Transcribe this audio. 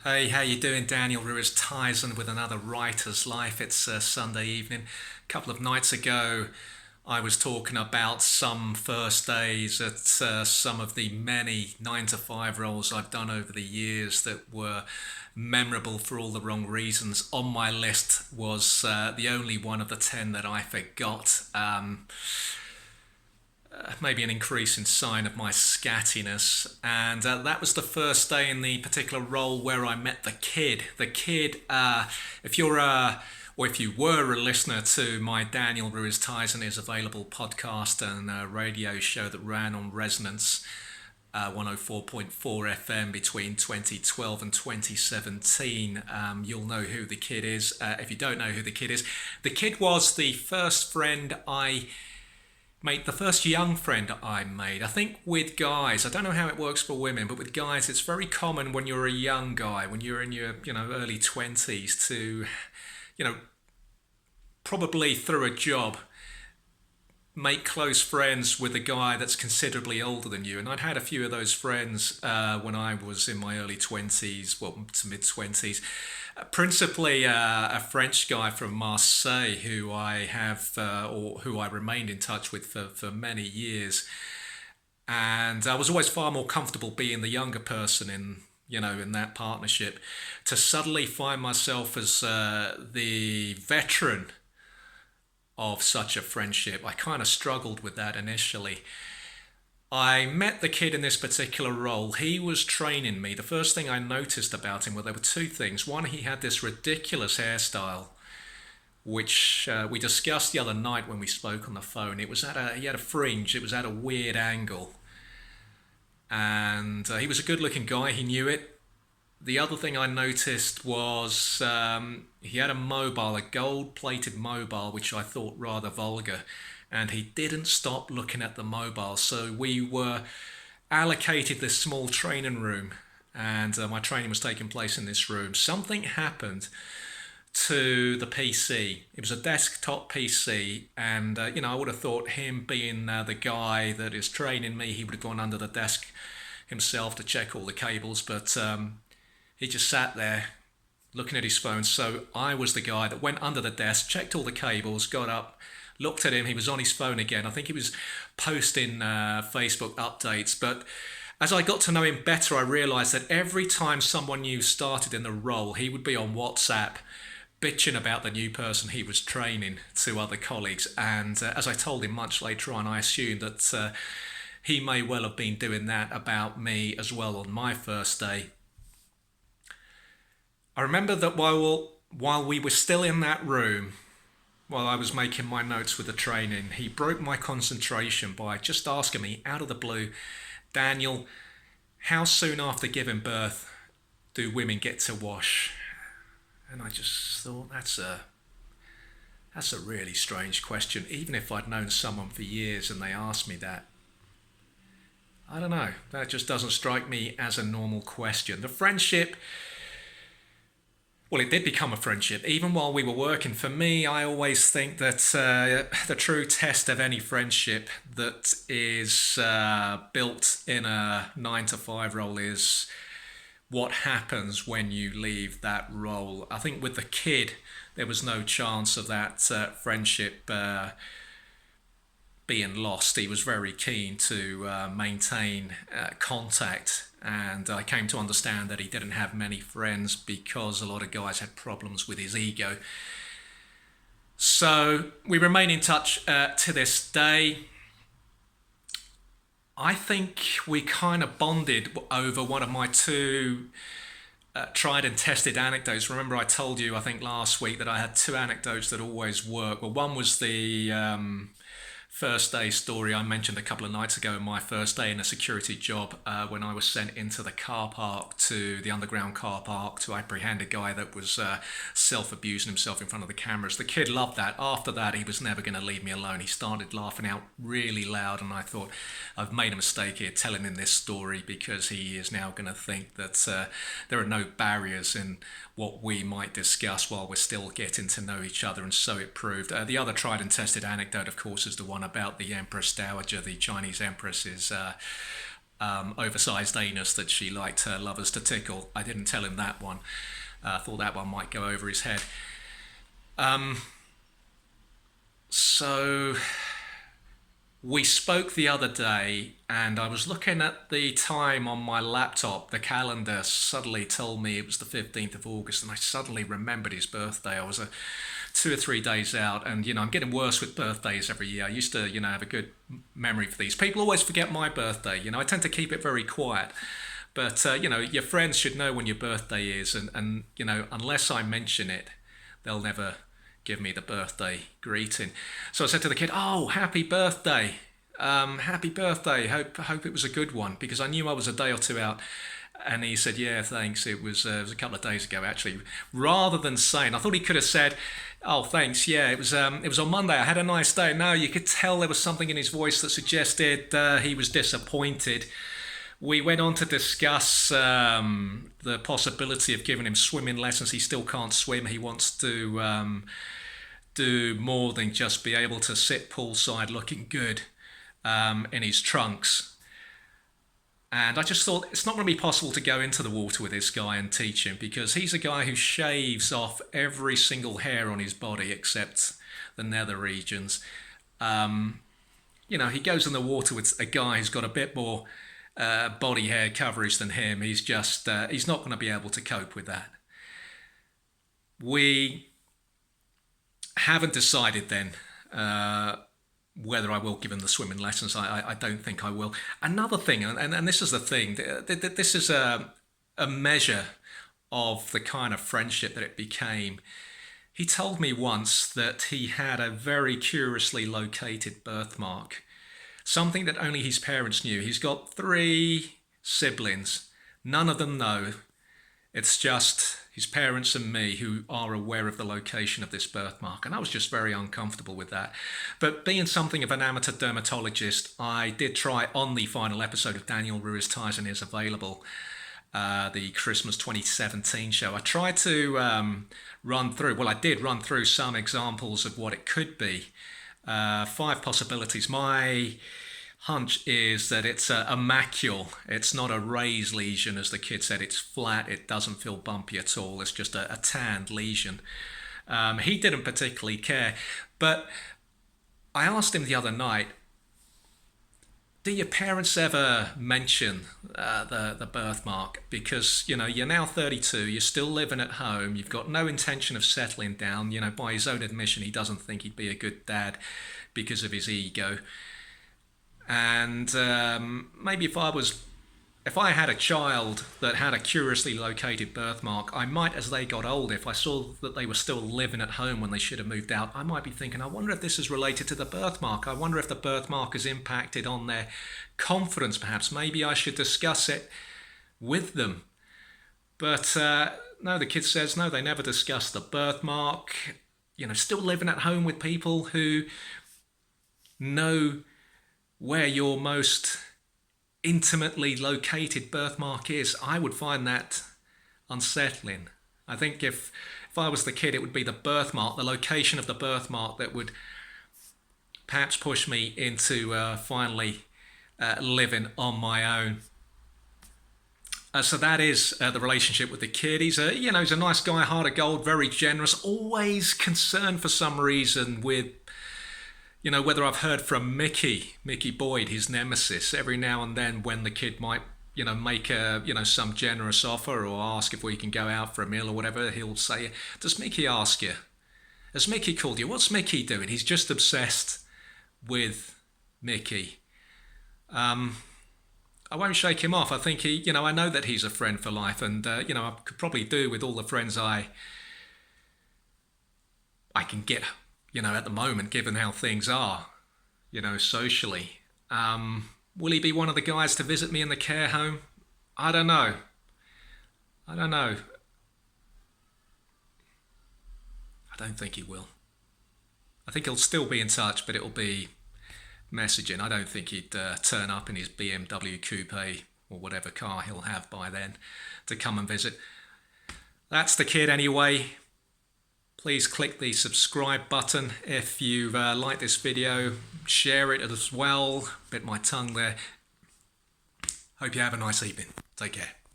Hey, how you doing? Daniel Ruiz Tyson with another Writer's Life. It's Sunday evening. A couple of nights ago, I was talking about some first days at some of the many 9 to 5 roles I've done over the years that were memorable for all the wrong reasons. On my list was the only one of the 10 that I forgot. Maybe an increasing sign of my scattiness. And that was the first day in the particular role where I met the kid. The kid, if you're a or if you were a listener to my Daniel Ruiz Tyson is Available podcast and radio show that ran on Resonance 104.4 FM between 2012 and 2017, you'll know who the kid is. If you don't know who the kid is, the kid was the first friend I mate, the first young friend I made. I think with guys, I don't know how it works for women, but with guys, it's very common when you're a young guy, when you're in your early twenties, to you know probably through a job make close friends with a guy that's considerably older than you. And I'd had a few of those friends when I was in my early 20s, well, to mid 20s. Principally a French guy from Marseille who I have, or who I remained in touch with for many years. And I was always far more comfortable being the younger person in that partnership. To suddenly find myself as the veteran of such a friendship, I kind of struggled with that initially. I met the kid in this particular role. He was training me. The first thing I noticed about him, well, there were two things. One, he had this ridiculous hairstyle, which we discussed the other night when we spoke on the phone. He had a fringe. It was at a weird angle, and he was a good-looking guy. He knew it. The other thing I noticed was he had a gold-plated mobile, which I thought rather vulgar, and he didn't stop looking at the mobile. So we were allocated this small training room, and my training was taking place in this room. Something happened to the PC. It was a desktop PC, and I would have thought him being the guy that is training me, he would have gone under the desk himself to check all the cables, but he just sat there looking at his phone. So I was the guy that went under the desk, checked all the cables, got up, looked at him. He was on his phone again. I think he was posting Facebook updates. But as I got to know him better, I realised that every time someone new started in the role, he would be on WhatsApp bitching about the new person he was training to other colleagues. And as I told him much later on, I assumed that he may well have been doing that about me as well on my first day. I remember that while we were still in that room, while I was making my notes with the training, he broke my concentration by just asking me out of the blue, Daniel, how soon after giving birth do women get to wash? And I just thought that's a really strange question. Even if I'd known someone for years and they asked me that, I don't know. That just doesn't strike me as a normal question. The friendship, well, it did become a friendship, even while we were working. For me, I always think that the true test of any friendship that is built in a 9 to 5 role is what happens when you leave that role. I think with the kid, there was no chance of that friendship being lost. He was very keen to maintain contact, and I came to understand that he didn't have many friends because a lot of guys had problems with his ego. So we remain in touch to this day. I think we kind of bonded over one of my two tried and tested anecdotes. Remember, I told you, I think last week, that I had two anecdotes that always work. Well, one was the first day story I mentioned a couple of nights ago, my first day in a security job when I was sent into the car park, to the underground car park, to apprehend a guy that was self-abusing himself in front of the cameras. The kid loved that. After that, he was never going to leave me alone. He started laughing out really loud, and I thought, I've made a mistake here telling him this story, because he is now going to think that there are no barriers in what we might discuss while we're still getting to know each other, and so it proved. The other tried and tested anecdote, of course, is the one about the Empress Dowager, the Chinese Empress's oversized anus that she liked her lovers to tickle. I didn't tell him that one. I thought that one might go over his head. So we spoke the other day, and I was looking at the time on my laptop. The calendar suddenly told me it was the 15th of August, and I suddenly remembered his birthday. I was 2 or 3 days out, and I'm getting worse with birthdays every year. I used to have a good memory for these. People always forget my birthday. I tend to keep it very quiet. But your friends should know when your birthday is, and unless I mention it, they'll never give me the birthday greeting. So I said to the kid, "Oh, happy birthday! Happy birthday! Hope it was a good one," because I knew I was a day or two out. And he said, "Yeah, thanks. It was a couple of days ago, actually." Rather than saying, I thought he could have said, "Oh, thanks. Yeah, it was on Monday. I had a nice day." No, you could tell there was something in his voice that suggested he was disappointed. We went on to discuss the possibility of giving him swimming lessons. He still can't swim. He wants to do more than just be able to sit poolside looking good in his trunks. And I just thought it's not going to be possible to go into the water with this guy and teach him, because he's a guy who shaves off every single hair on his body except the nether regions. He goes in the water with a guy who's got a bit more body hair coverage than him. He's not going to be able to cope with that. We haven't decided then whether I will give him the swimming lessons. I don't think I will. Another thing, and this is the thing, this is a measure of the kind of friendship that it became. He told me once that he had a very curiously located birthmark, something that only his parents knew. He's got 3 siblings. None of them know. It's just his parents and me who are aware of the location of this birthmark. And I was just very uncomfortable with that. But being something of an amateur dermatologist, I did try on the final episode of Daniel Ruiz Tyson is available, the Christmas 2017 show. I tried to I did run through some examples of what it could be. 5 possibilities. My hunch is that it's a macule. It's not a raised lesion, as the kid said. It's flat. It doesn't feel bumpy at all. It's just a tanned lesion. He didn't particularly care. But I asked him the other night, do your parents ever mention the birthmark? Because, you're now 32, you're still living at home, you've got no intention of settling down. By his own admission, he doesn't think he'd be a good dad because of his ego. And maybe if I had a child that had a curiously located birthmark, I might, as they got older, if I saw that they were still living at home when they should have moved out, I might be thinking, I wonder if this is related to the birthmark. I wonder if the birthmark has impacted on their confidence, perhaps. Maybe I should discuss it with them. But no, the kid says, no, they never discussed the birthmark. Still living at home with people who know where your most intimately located birthmark is. I would find that unsettling. I think if I was the kid, it would be the birthmark, the location of the birthmark, that would perhaps push me into finally living on my own. So that is the relationship with the kid. He's he's a nice guy, heart of gold, very generous, always concerned for some reason with whether I've heard from Mickey Boyd, his nemesis. Every now and then when the kid might, make some generous offer or ask if we can go out for a meal or whatever, he'll say, does Mickey ask you? Has Mickey called you? What's Mickey doing? He's just obsessed with Mickey. I won't shake him off. I think I know that he's a friend for life, and, I could probably do with all the friends I can get, at the moment, given how things are, socially. Will he be one of the guys to visit me in the care home? I don't know. I don't think he will. I think he'll still be in touch, but it'll be messaging. I don't think he'd turn up in his BMW coupe or whatever car he'll have by then to come and visit. That's the kid anyway. Please click the subscribe button if you've liked this video. Share it as well. Bit my tongue there. Hope you have a nice evening. Take care.